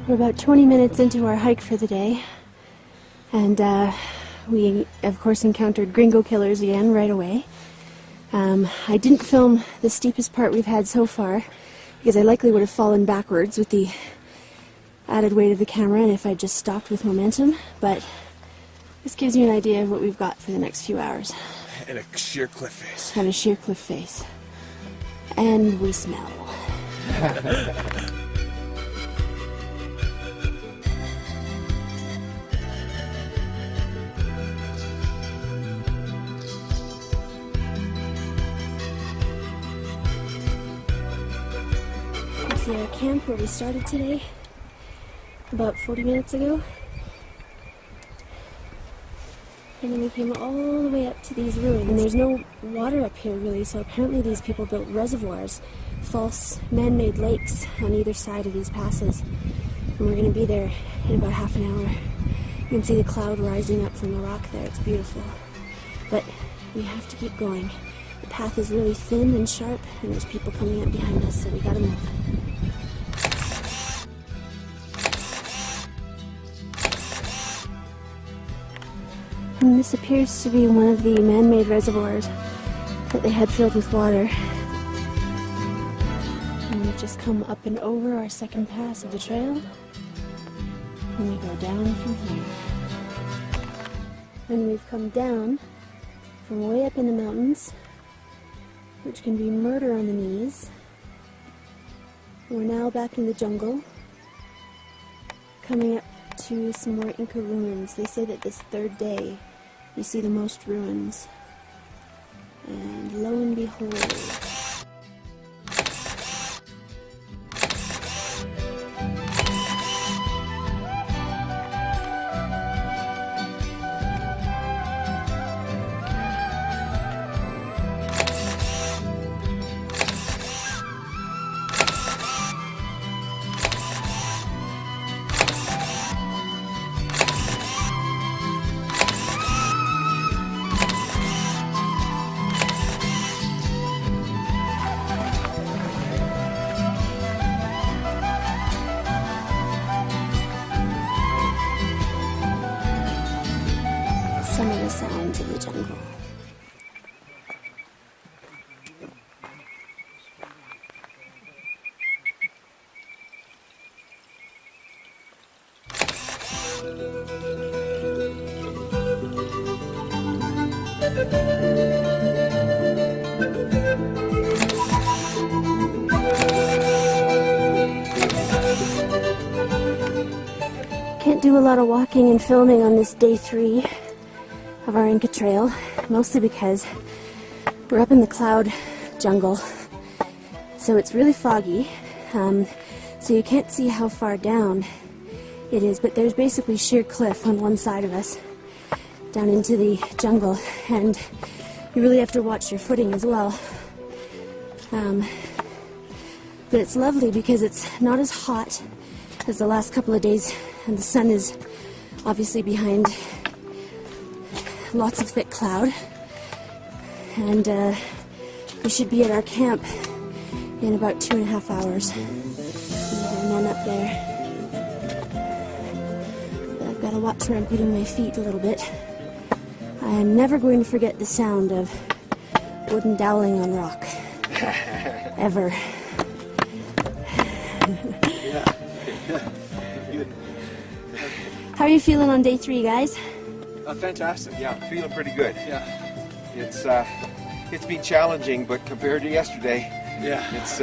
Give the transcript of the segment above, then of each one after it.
We're about 20 minutes into our hike for the day, and we of course encountered gringo killers again right away. I didn't film the steepest part we've had so far because I likely would have fallen backwards with the added weight of the camera and if I just stopped with momentum, but this gives you an idea of what we've got for the next few hours. And a sheer cliff face. And a sheer cliff face. And we smell. It's our camp where we started today, about 40 minutes ago. And then we came all the way up to these ruins. And there's no water up here really, so apparently these people built reservoirs, false man-made lakes on either side of these passes. And we're going to be there in about half an hour. You can see the cloud rising up from the rock there. It's beautiful. But we have to keep going. The path is really thin and sharp, and there's people coming up behind us, so we gotta move. And this appears to be one of the man-made reservoirs that they had filled with water. And we've just come up and over our second pass of the trail, and we go down from here. And we've come down from way up in the mountains, which can be murder on the knees. We're now back in the jungle, coming up to some more Inca ruins. They say that this third day you see the most ruins, and lo and behold, some of the sounds of the jungle. Can't do a lot of walking and filming on this day 3 of our Inca trail, mostly because we're up in the cloud jungle, so it's really foggy, so you can't see how far down it is, but there's basically sheer cliff on one side of us down into the jungle, and you really have to watch your footing as well. But it's lovely because it's not as hot as the last couple of days, and the sun is obviously behind lots of thick cloud, and we should be at our camp in about 2.5 hours. There's our men up there. But I've got to watch where I'm putting my feet a little bit. I am never going to forget the sound of wooden doweling on rock. Ever. How are you feeling on day 3, guys? Fantastic, yeah, feeling pretty good. Yeah, it's been challenging, but compared to yesterday, yeah, it's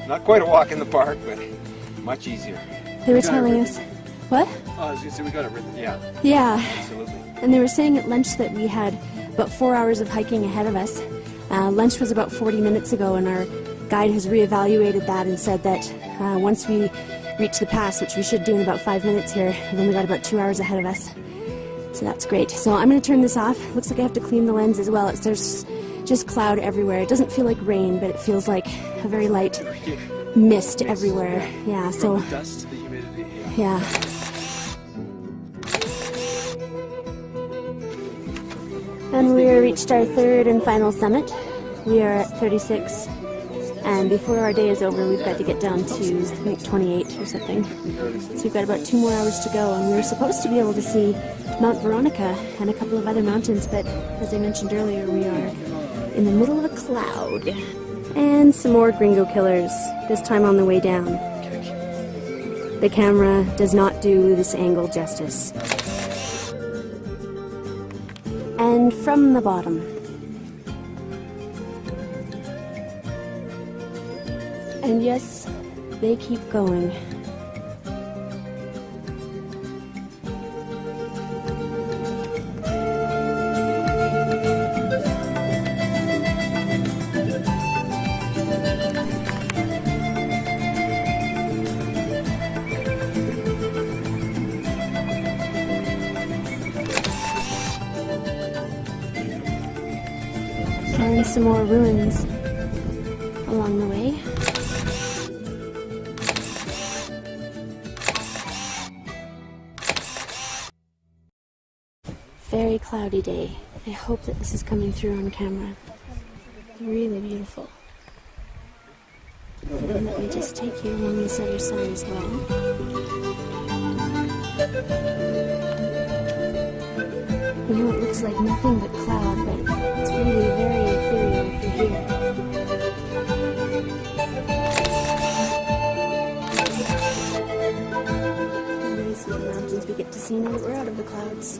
not quite a walk in the park, but much easier. They were telling us, what? Oh, I was going to say we got it written. Yeah. Yeah. Absolutely. And they were saying at lunch that we had about 4 hours of hiking ahead of us. Lunch was about 40 minutes ago, and our guide has reevaluated that and said that once we reach the pass, which we should do in about 5 minutes here, we've only got about 2 hours ahead of us. So that's great. So I'm going to turn this off. Looks like I have to clean the lens as well. There's just cloud everywhere. It doesn't feel like rain, but it feels like a very light mist everywhere. Yeah, so... From the dust to the humidity. Yeah. And we reached our third and final summit. We are at 36 And before our day is over, we've got to get down to, I think, 28 or something. So we've got about 2 more hours to go, and we were supposed to be able to see Mount Veronica and a couple of other mountains, but as I mentioned earlier, we are in the middle of a cloud. And some more gringo killers, this time on the way down. The camera does not do this angle justice. And from the bottom. And yes, they keep going. And some more ruins along the way. Very cloudy day. I hope that this is coming through on camera. Really beautiful. And let me just take you along this other side as well. You know, it looks like nothing but cloud, but it's really very ethereal if you're here. And these are the mountains we get to see now that we're out of the clouds.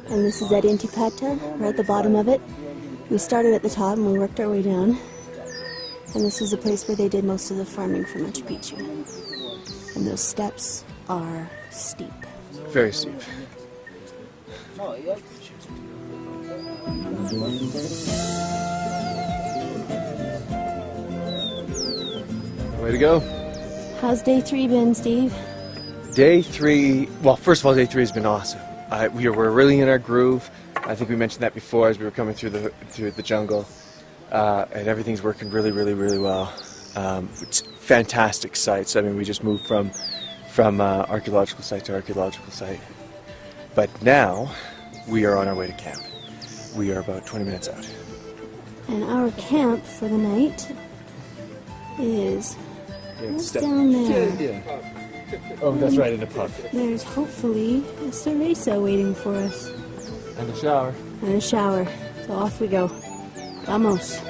And this is at Inticata, we're at the bottom of it. We started at the top and we worked our way down. And this was the place where they did most of the farming for Machu Picchu. And those steps are steep. Very steep. Way to go. How's day 3 been, Steve? Day 3, well, first of all, day 3 has been awesome. We're really in our groove. I think we mentioned that before as we were coming through the jungle, and everything's working really, really, really well. It's fantastic sites. I mean, we just moved from archaeological site to archaeological site, but now we are on our way to camp. We are about 20 minutes out. And our camp for the night is down there. Yeah. Oh, that's right, in a pub. There's hopefully a cerveza waiting for us. And a shower. And a shower. So off we go. Vamos.